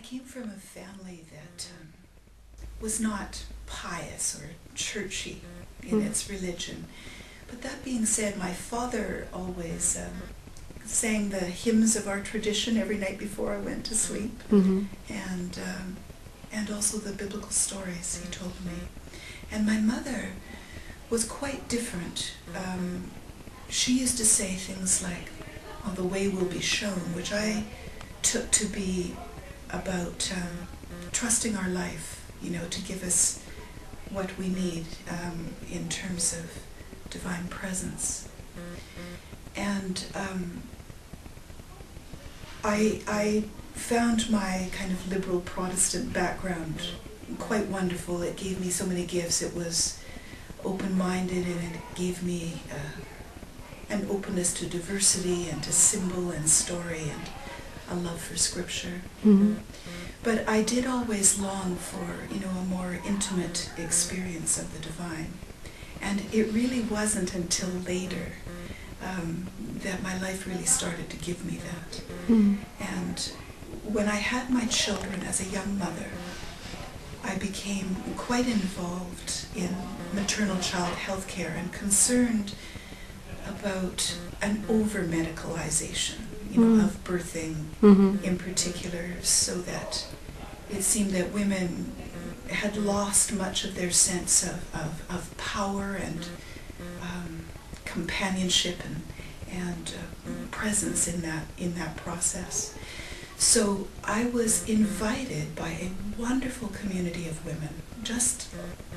came from a family that was not pious or churchy in its religion. But that being said, my father always sang the hymns of our tradition every night before I went to sleep, and also the biblical stories he told me. And my mother was quite different. She used to say things like, "Well, the way will be shown," which I took to be about trusting our life, to give us what we need in terms of divine presence. And I found my kind of liberal Protestant background quite wonderful. It gave me so many gifts. It was open-minded, and it gave me an openness to diversity and to symbol and story and a love for scripture. But I did always long for, a more intimate experience of the divine. And it really wasn't until later that my life really started to give me that. And when I had my children as a young mother, I became quite involved in maternal child health care and concerned about an over-medicalization, of birthing in particular, so that it seemed that women had lost much of their sense of power and companionship and presence in that process. So I was invited by a wonderful community of women, just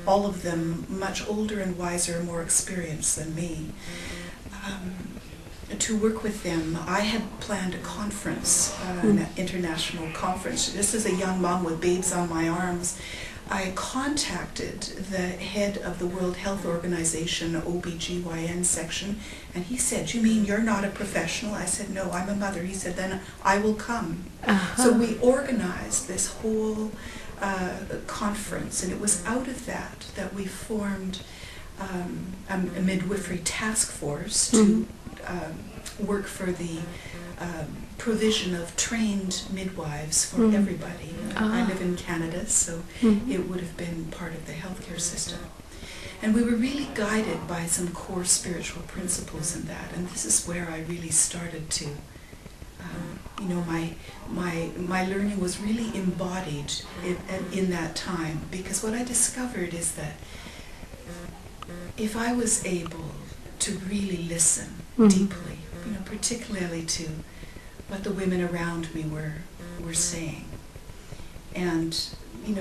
all of them much older and wiser, more experienced than me, to work with them. I had planned a conference, an international conference. Just as a young mom with babes on my arms, I contacted the head of the World Health Organization OBGYN section, and he said, "You mean you're not a professional?" I said, "No, I'm a mother." He said, "Then I will come." So we organized this whole conference, and it was out of that we formed a midwifery task force to work for the provision of trained midwives for everybody. I live in Canada, so it would have been part of the healthcare system. And we were really guided by some core spiritual principles in that. And this is where I really started to, my learning was really embodied in that time. Because what I discovered is that if I was able to really listen deeply, particularly to what the women around me were saying, and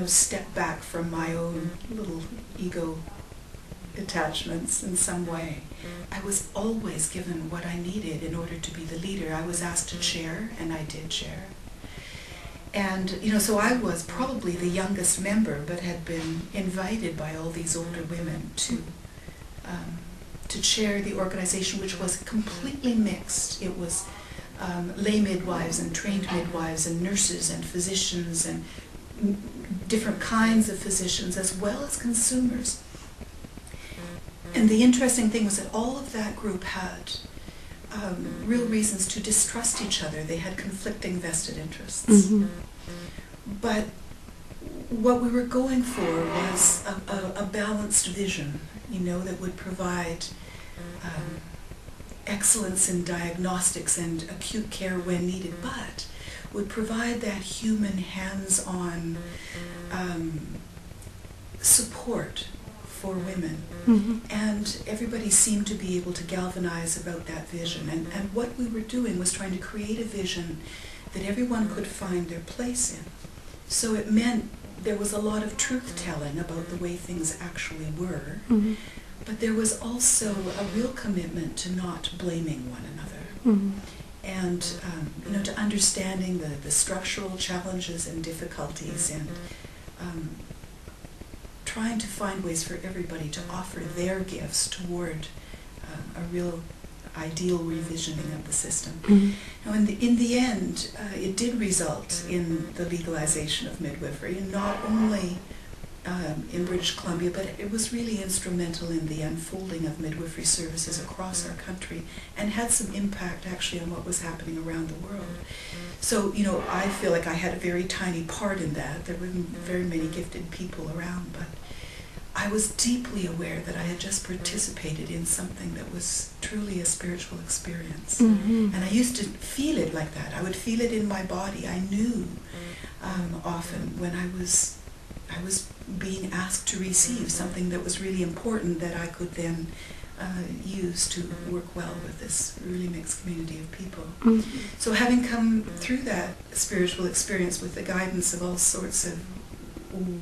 step back from my own little ego attachments in some way, I was always given what I needed in order to be the leader. I was asked to chair, and I did chair. And so I was probably the youngest member, but had been invited by all these older women to chair the organization, which was completely mixed. It was lay midwives and trained midwives and nurses and physicians and different kinds of physicians, as well as consumers. And the interesting thing was that all of that group had real reasons to distrust each other. They had conflicting vested interests. But what we were going for was a balanced vision, that would provide excellence in diagnostics and acute care when needed, but would provide that human hands-on support for women. And everybody seemed to be able to galvanize about that vision. And what we were doing was trying to create a vision that everyone could find their place in. So it meant there was a lot of truth-telling about the way things actually were, but there was also a real commitment to not blaming one another, and to understanding the structural challenges and difficulties, and trying to find ways for everybody to offer their gifts toward a real ideal revisioning of the system. Now, in the end, it did result in the legalization of midwifery, and not only in British Columbia, but it was really instrumental in the unfolding of midwifery services across our country and had some impact actually on what was happening around the world. So, I feel like I had a very tiny part in that. There weren't very many gifted people around, but I was deeply aware that I had just participated in something that was truly a spiritual experience. Mm-hmm. And I used to feel it like that. I would feel it in my body. I knew often when I was being asked to receive something that was really important that I could then use to work well with this really mixed community of people. Mm-hmm. So having come through that spiritual experience with the guidance of all sorts of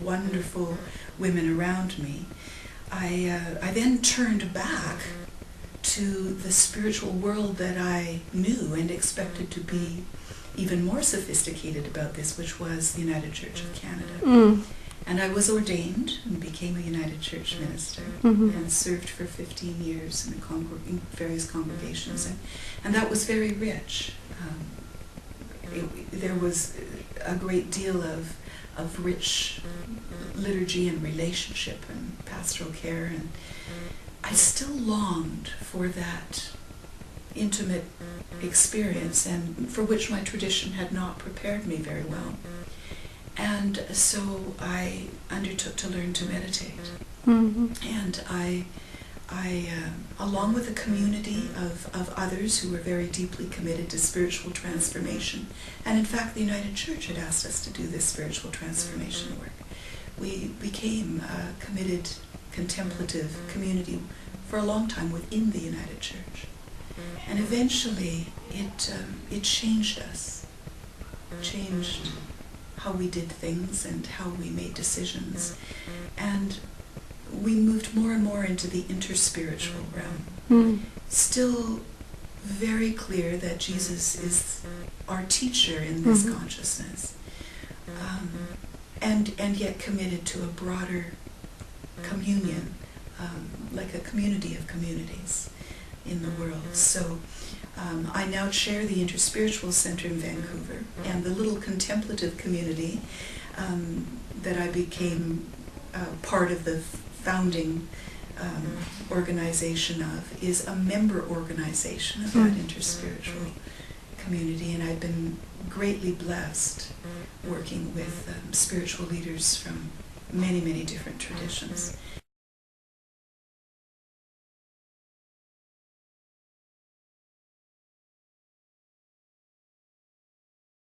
wonderful women around me, I then turned back to the spiritual world that I knew and expected to be even more sophisticated about this, which was the United Church of Canada. Mm. And I was ordained and became a United Church minister, Mm-hmm. and served for 15 years in various congregations, and that was very rich. There was a great deal of rich liturgy and relationship and pastoral care, and I still longed for that intimate experience, and for which my tradition had not prepared me very well. And so I undertook to learn to meditate. Mm-hmm. And I along with a community of others who were very deeply committed to spiritual transformation, and in fact the United Church had asked us to do this spiritual transformation work, we became a committed contemplative community for a long time within the United Church. And eventually it changed us, changed how we did things and how we made decisions. And we moved more and more into the interspiritual realm. Mm. Still very clear that Jesus is our teacher in this Mm-hmm. consciousness. And yet committed to a broader communion, like a community of communities in the world. So I now chair the InterSpiritual Center in Vancouver, and the little contemplative community that I became part of the founding organization of is a member organization of that InterSpiritual community, and I've been greatly blessed working with spiritual leaders from many, many different traditions.